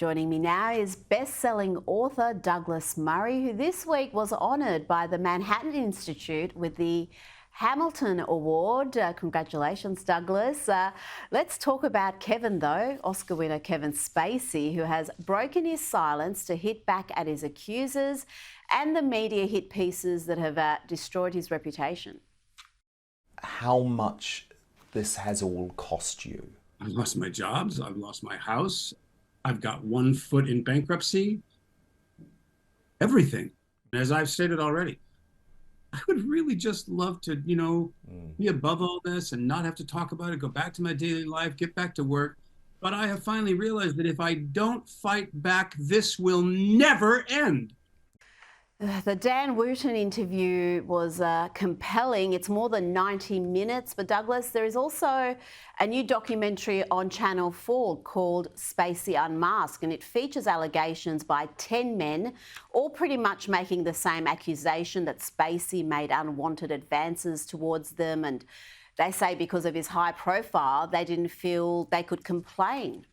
Joining me now is best-selling author Douglas Murray, who this week was honoured by the Manhattan Institute with the Hamilton Award. Congratulations, Douglas. Let's talk about Kevin, though. Oscar winner Kevin Spacey, who has broken his silence to hit back at his accusers and the media hit pieces that have destroyed his reputation. How much this has all cost you? I've lost my jobs. I've lost my house. I've got one foot in bankruptcy. Everything. As I've stated already, I would really just love to, be above all this and not have to talk about it, go back to my daily life, get back to work. But I have finally realized that if I don't fight back, this will never end. The Dan Wootton interview was compelling. It's more than 90 minutes. But Douglas, there is also a new documentary on Channel 4 called Spacey Unmasked, and it features allegations by 10 men, all pretty much making the same accusation that Spacey made unwanted advances towards them. And they say because of his high profile, they didn't feel they could complain.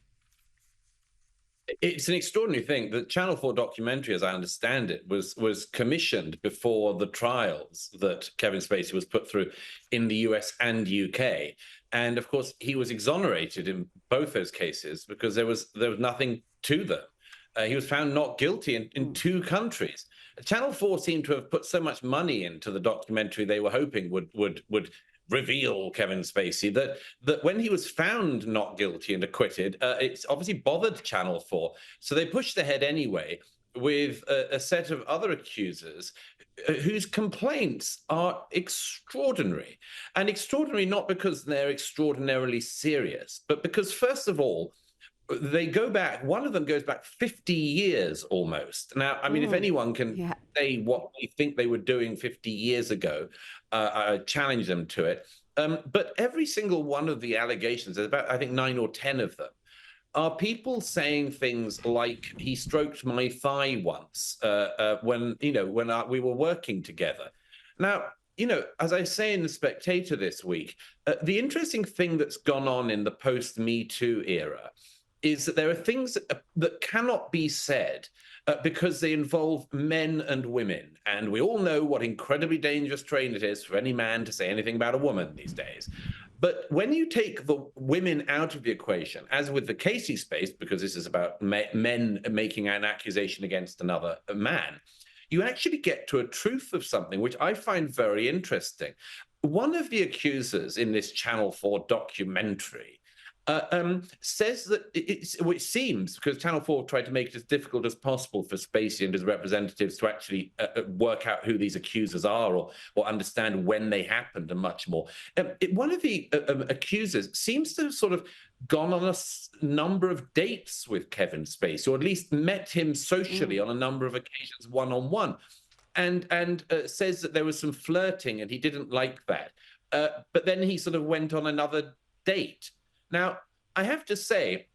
It's an extraordinary thing. The Channel 4 documentary, as I understand it, was commissioned before the trials that Kevin Spacey was put through in the US and UK. And of course, he was exonerated in both those cases because there was nothing to them. He was found not guilty in two countries. Channel 4 seemed to have put so much money into the documentary they were hoping would reveal Kevin Spacey that when he was found not guilty and acquitted, it's obviously bothered Channel 4. So they pushed ahead anyway with a set of other accusers whose complaints are extraordinary. And extraordinary not because they're extraordinarily serious, but because, first of all, they go back, one of them goes back 50 years almost. Now, I mean, if anyone can say what they think they were doing 50 years ago, I challenge them to it. But every single one of the allegations, there's about, I think, 9 or 10 of them, are people saying things like, he stroked my thigh once when we were working together. Now, as I say in the Spectator this week, the interesting thing that's gone on in the post-MeToo era is that there are things that cannot be said because they involve men and women. And we all know what incredibly dangerous terrain it is for any man to say anything about a woman these days. But when you take the women out of the equation, as with the Casey space, because this is about men making an accusation against another man, you actually get to a truth of something which I find very interesting. One of the accusers in this Channel 4 documentary says that it seems, because Channel 4 tried to make it as difficult as possible for Spacey and his representatives to actually work out who these accusers are or understand when they happened and much more. One of the accusers seems to have sort of gone on a number of dates with Kevin Spacey, or at least met him socially on a number of occasions, one-on-one, and says that there was some flirting and he didn't like that. But then he sort of went on another date. Now, I have to say,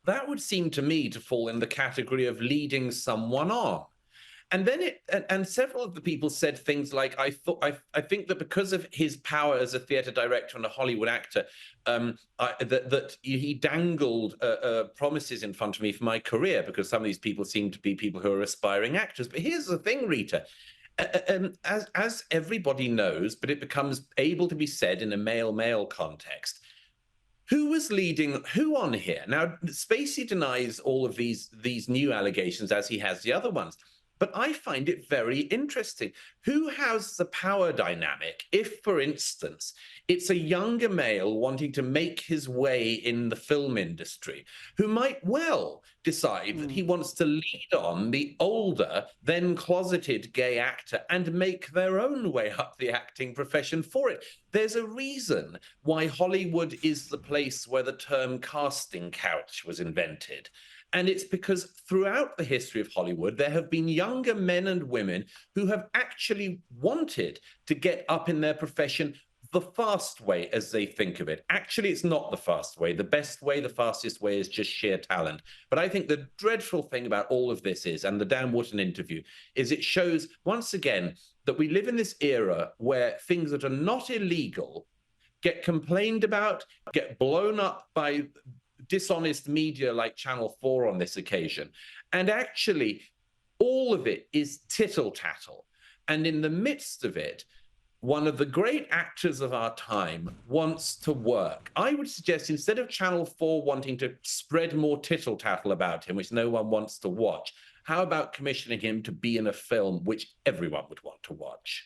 that would seem to me to fall in the category of leading someone on. And then and several of the people said things like, I think that because of his power as a theater director and a Hollywood actor, that he dangled promises in front of me for my career, because some of these people seem to be people who are aspiring actors. But here's the thing, Rita. As everybody knows, but it becomes able to be said in a male-male context, who was leading who on here? Now, Spacey denies all of these new allegations, as he has the other ones. But I find it very interesting. Who has the power dynamic if, for instance, it's a younger male wanting to make his way in the film industry who might well decide that he wants to lead on the older, then closeted gay actor and make their own way up the acting profession for it? There's a reason why Hollywood is the place where the term casting couch was invented. And it's because throughout the history of Hollywood, there have been younger men and women who have actually wanted to get up in their profession the fast way, as they think of it. Actually, it's not the fast way. The best way, the fastest way is just sheer talent. But I think the dreadful thing about all of this is, and the Dan Wootton interview, is it shows once again that we live in this era where things that are not illegal get complained about, get blown up by dishonest media like Channel 4 on this occasion. And actually, all of it is tittle-tattle. And in the midst of it, one of the great actors of our time wants to work. I would suggest instead of Channel 4 wanting to spread more tittle-tattle about him, which no one wants to watch, how about commissioning him to be in a film which everyone would want to watch?